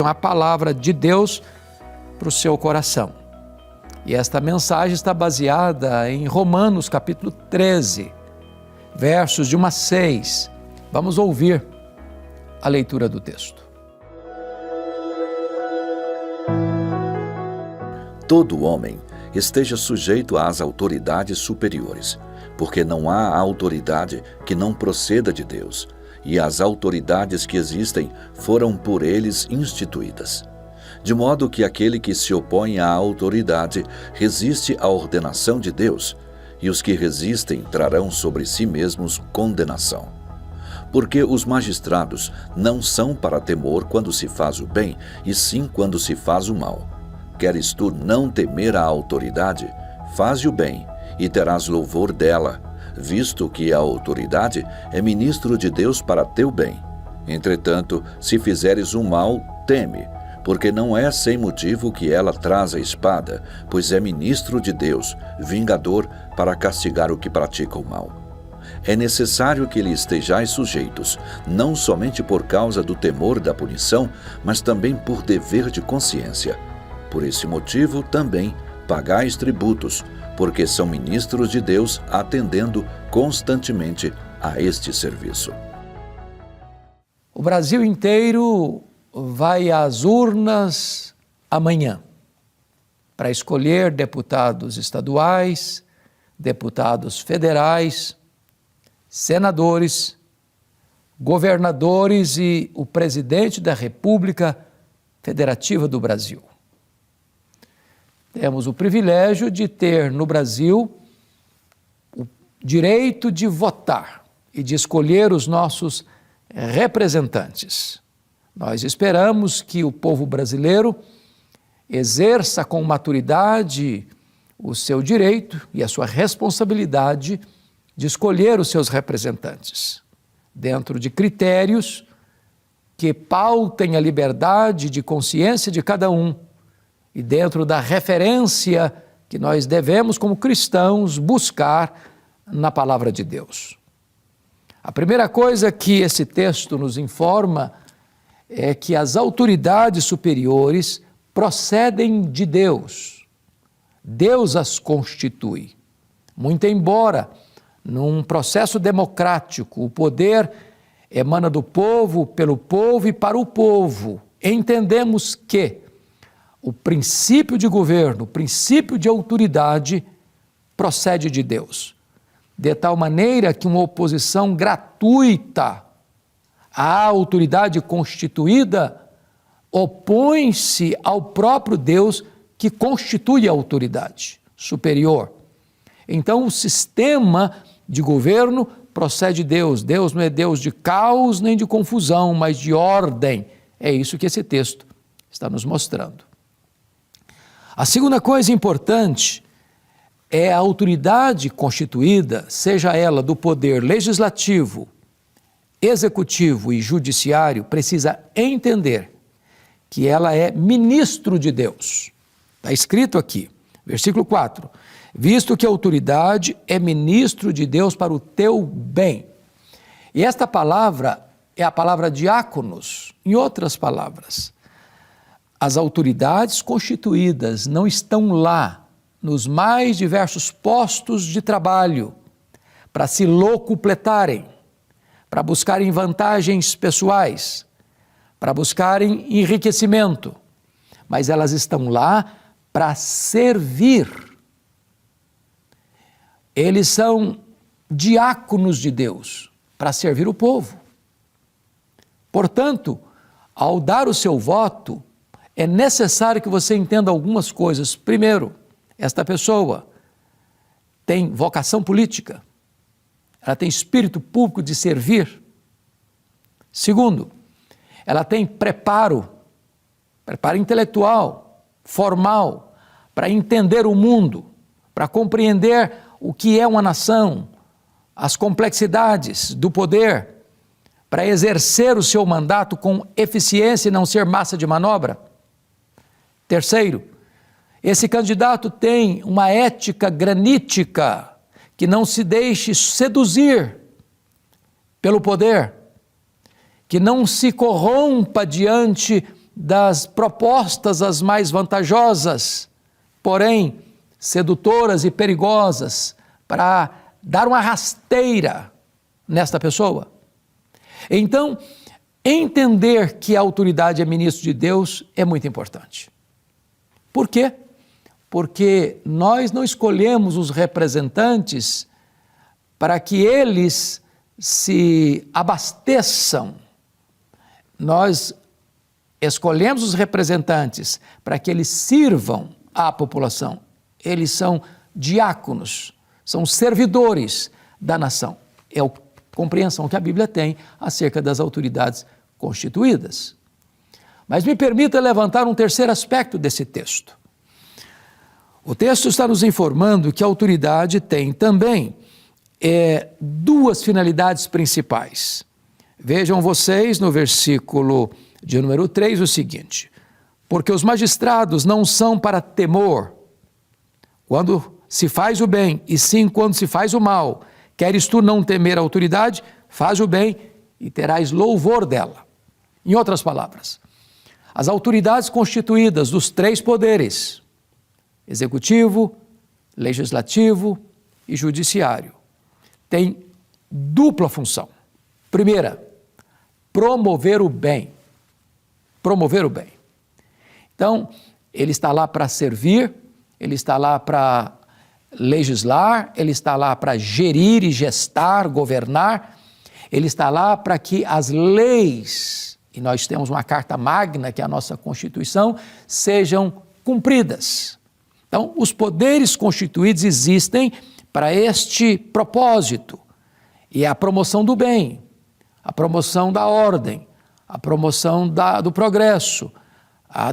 a palavra de Deus para o seu coração. E esta mensagem está baseada em Romanos capítulo 13, versos de 1 a 6. Vamos ouvir a leitura do texto. Todo homem esteja sujeito às autoridades superiores, porque não há autoridade que não proceda de Deus, e as autoridades que existem foram por eles instituídas. De modo que aquele que se opõe à autoridade resiste à ordenação de Deus, e os que resistem trarão sobre si mesmos condenação. Porque os magistrados não são para temor quando se faz o bem, e sim quando se faz o mal. Queres tu não temer a autoridade? Faze o bem, e terás louvor dela, visto que a autoridade é ministro de Deus para teu bem. Entretanto, se fizeres o mal, teme, porque não é sem motivo que ela traz a espada, pois é ministro de Deus, vingador para castigar o que pratica o mal. É necessário que lhe estejais sujeitos, não somente por causa do temor da punição, mas também por dever de consciência. Por esse motivo, também, pagais tributos, porque são ministros de Deus, atendendo constantemente a este serviço. O Brasil inteiro vai às urnas amanhã para escolher deputados estaduais, deputados federais, senadores, governadores e o presidente da República Federativa do Brasil. Temos o privilégio de ter no Brasil o direito de votar e de escolher os nossos representantes. Nós esperamos que o povo brasileiro exerça com maturidade o seu direito e a sua responsabilidade de escolher os seus representantes, dentro de critérios que pautem a liberdade de consciência de cada um e dentro da referência que nós devemos, como cristãos, buscar na palavra de Deus. A primeira coisa que esse texto nos informa é que as autoridades superiores procedem de Deus. Deus as constitui. Muito embora, num processo democrático, o poder emana do povo, pelo povo e para o povo, entendemos que o princípio de governo, o princípio de autoridade procede de Deus, de tal maneira que uma oposição gratuita à autoridade constituída opõe-se ao próprio Deus que constitui a autoridade superior. Então, o sistema de governo procede de Deus. Deus não é Deus de caos nem de confusão, mas de ordem. É isso que esse texto está nos mostrando. A segunda coisa importante é a autoridade constituída, seja ela do poder legislativo, executivo e judiciário, precisa entender que ela é ministro de Deus. Está escrito aqui, versículo 4, visto que a autoridade é ministro de Deus para o teu bem. E esta palavra é a palavra diáconos, em outras palavras. As autoridades constituídas não estão lá nos mais diversos postos de trabalho para se locupletarem, para buscarem vantagens pessoais, para buscarem enriquecimento, mas elas estão lá para servir. Eles são diáconos de Deus para servir o povo. Portanto, ao dar o seu voto, é necessário que você entenda algumas coisas. Primeiro, esta pessoa tem vocação política, ela tem espírito público de servir. Segundo, ela tem preparo intelectual, formal, para entender o mundo, para compreender o que é uma nação, as complexidades do poder, para exercer o seu mandato com eficiência e não ser massa de manobra. Terceiro, esse candidato tem uma ética granítica, que não se deixe seduzir pelo poder, que não se corrompa diante das propostas as mais vantajosas, porém sedutoras e perigosas, para dar uma rasteira nesta pessoa. Então, entender que a autoridade é ministro de Deus é muito importante. Por quê? Porque nós não escolhemos os representantes para que eles se abasteçam. Nós escolhemos os representantes para que eles sirvam à população. Eles são diáconos, são servidores da nação. É a compreensão que a Bíblia tem acerca das autoridades constituídas. Mas me permita levantar um terceiro aspecto desse texto. O texto está nos informando que a autoridade tem também duas finalidades principais. Vejam vocês no versículo de número 3 o seguinte: porque os magistrados não são para temor quando se faz o bem, e sim quando se faz o mal. Queres tu não temer a autoridade, faz o bem e terás louvor dela. Em outras palavras, as autoridades constituídas dos três poderes, executivo, legislativo e judiciário, têm dupla função. Primeira, promover o bem. Promover o bem. Então, ele está lá para servir, ele está lá para legislar, ele está lá para gerir e gestar, governar, ele está lá para que as leis, e nós temos uma carta magna, que é a nossa Constituição, sejam cumpridas. Então, os poderes constituídos existem para este propósito, e é a promoção do bem, a promoção da ordem, a promoção do progresso,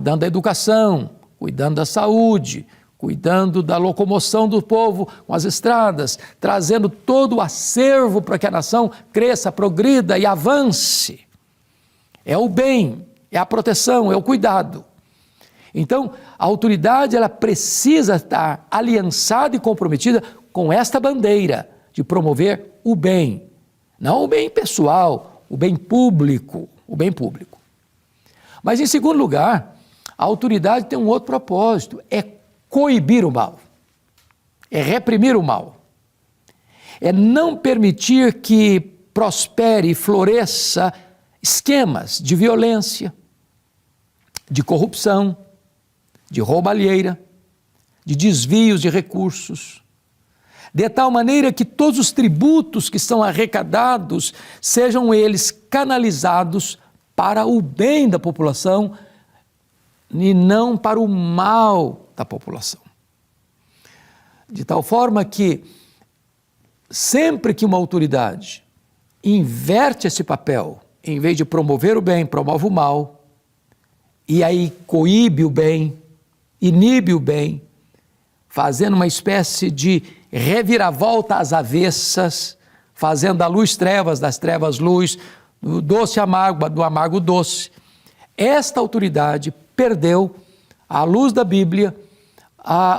dando a educação, cuidando da saúde, cuidando da locomoção do povo com as estradas, trazendo todo o acervo para que a nação cresça, progrida e avance. É o bem, é a proteção, é o cuidado. Então, a autoridade ela precisa estar aliançada e comprometida com esta bandeira de promover o bem, não o bem pessoal, o bem público, o bem público. Mas, em segundo lugar, a autoridade tem um outro propósito, é coibir o mal, é reprimir o mal, é não permitir que prospere e floresça esquemas de violência, de corrupção, de roubalheira, de desvios de recursos, de tal maneira que todos os tributos que são arrecadados sejam eles canalizados para o bem da população e não para o mal da população. De tal forma que sempre que uma autoridade inverte esse papel, em vez de promover o bem, promove o mal, e aí coíbe o bem, inibe o bem, fazendo uma espécie de reviravolta às avessas, fazendo da luz trevas, das trevas luz, do doce amargo, do amargo doce. Esta autoridade perdeu, à luz da Bíblia,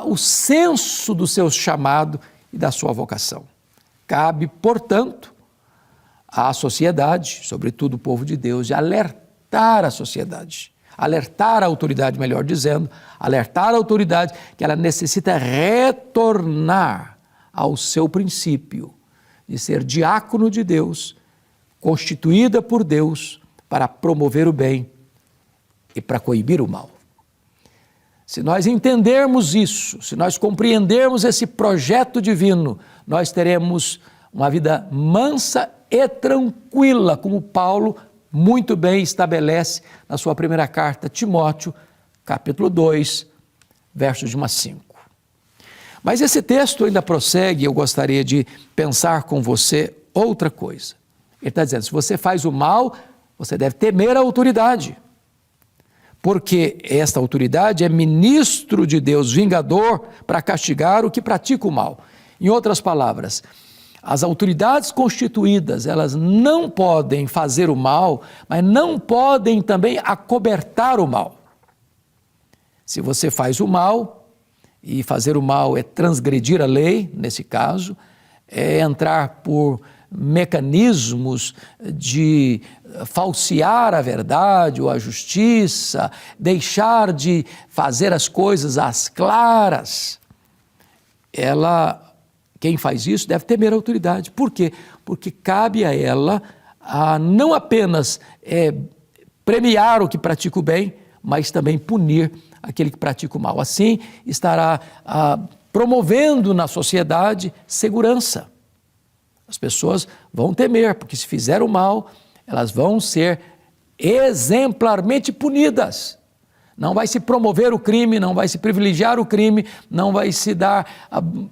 o senso do seu chamado e da sua vocação. Cabe, portanto, à sociedade, sobretudo o povo de Deus, de alertar a sociedade, alertar a autoridade, melhor dizendo, alertar a autoridade que ela necessita retornar ao seu princípio de ser diácono de Deus, constituída por Deus para promover o bem e para coibir o mal. Se nós entendermos isso, se nós compreendermos esse projeto divino, nós teremos uma vida mansa e tranquila, como Paulo muito bem estabelece na sua primeira carta a Timóteo, capítulo 2, versos de 1 a 5. Mas esse texto ainda prossegue, eu gostaria de pensar com você outra coisa. Ele está dizendo, se você faz o mal, você deve temer a autoridade, porque esta autoridade é ministro de Deus, vingador, para castigar o que pratica o mal. Em outras palavras, as autoridades constituídas, elas não podem fazer o mal, mas não podem também acobertar o mal. Se você faz o mal, e fazer o mal é transgredir a lei, nesse caso, é entrar por mecanismos de falsear a verdade ou a justiça, deixar de fazer as coisas às claras, quem faz isso deve temer a autoridade. Por quê? Porque cabe a ela não apenas premiar o que pratica o bem, mas também punir aquele que pratica o mal. Assim, estará promovendo na sociedade segurança. As pessoas vão temer, porque se fizer o mal, elas vão ser exemplarmente punidas. Não vai se promover o crime, não vai se privilegiar o crime, não vai se dar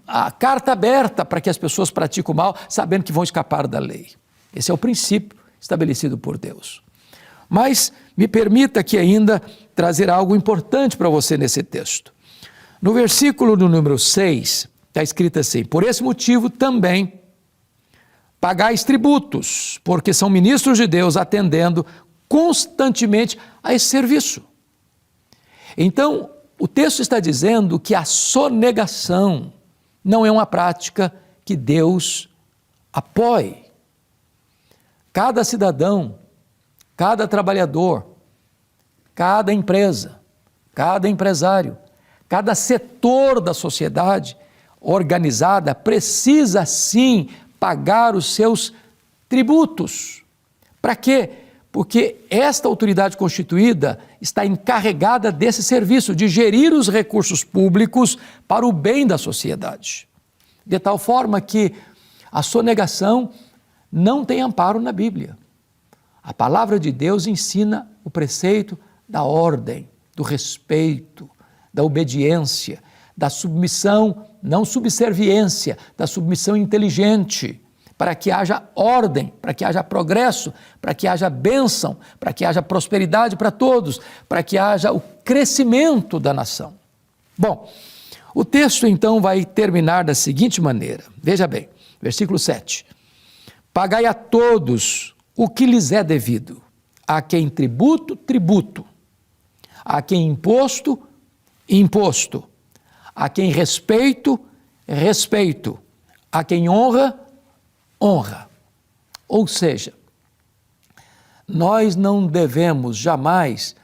a carta aberta para que as pessoas pratiquem o mal, sabendo que vão escapar da lei. Esse é o princípio estabelecido por Deus. Mas me permita aqui ainda trazer algo importante para você nesse texto. No versículo do número 6, está escrito assim: por esse motivo também pagais tributos, porque são ministros de Deus, atendendo constantemente a esse serviço. Então, o texto está dizendo que a sonegação não é uma prática que Deus apoie. Cada cidadão, cada trabalhador, cada empresa, cada empresário, cada setor da sociedade organizada precisa sim pagar os seus tributos. Para quê? Porque esta autoridade constituída está encarregada desse serviço, de gerir os recursos públicos para o bem da sociedade. De tal forma que a sonegação não tem amparo na Bíblia. A palavra de Deus ensina o preceito da ordem, do respeito, da obediência, da submissão, não subserviência, da submissão inteligente, para que haja ordem, para que haja progresso, para que haja bênção, para que haja prosperidade para todos, para que haja o crescimento da nação. Bom, o texto então vai terminar da seguinte maneira, veja bem, versículo 7. Pagai a todos o que lhes é devido, a quem tributo, tributo, a quem imposto, imposto, a quem respeito, respeito, a quem honra, honra. Ou seja, nós não devemos jamais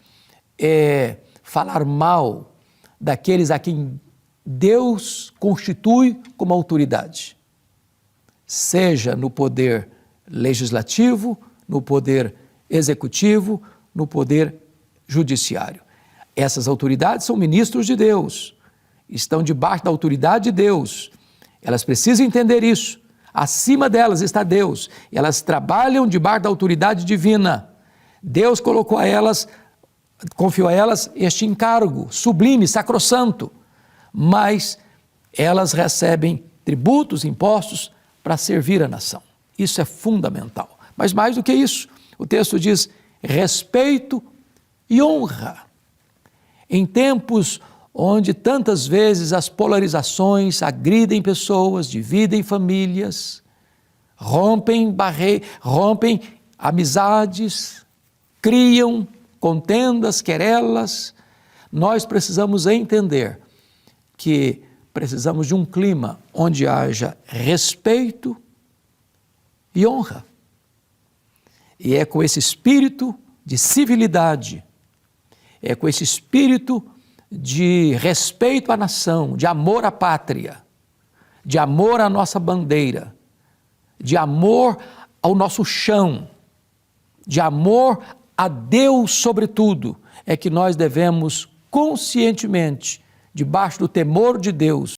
falar mal daqueles a quem Deus constitui como autoridade, seja no poder legislativo, no poder executivo, no poder judiciário. Essas autoridades são ministros de Deus, estão debaixo da autoridade de Deus. Elas precisam entender isso. Acima delas está Deus. Elas trabalham debaixo da autoridade divina. Deus colocou a elas, confiou a elas este encargo sublime, sacrossanto. Mas elas recebem tributos, impostos para servir a nação. Isso é fundamental. Mas mais do que isso, o texto diz respeito e honra. Em tempos onde tantas vezes as polarizações agridem pessoas, dividem famílias, rompem amizades, criam contendas, querelas, nós precisamos entender que precisamos de um clima onde haja respeito e honra. E é com esse espírito de civilidade, é com esse espírito de respeito à nação, de amor à pátria, de amor à nossa bandeira, de amor ao nosso chão, de amor a Deus sobretudo, é que nós devemos conscientemente, debaixo do temor de Deus,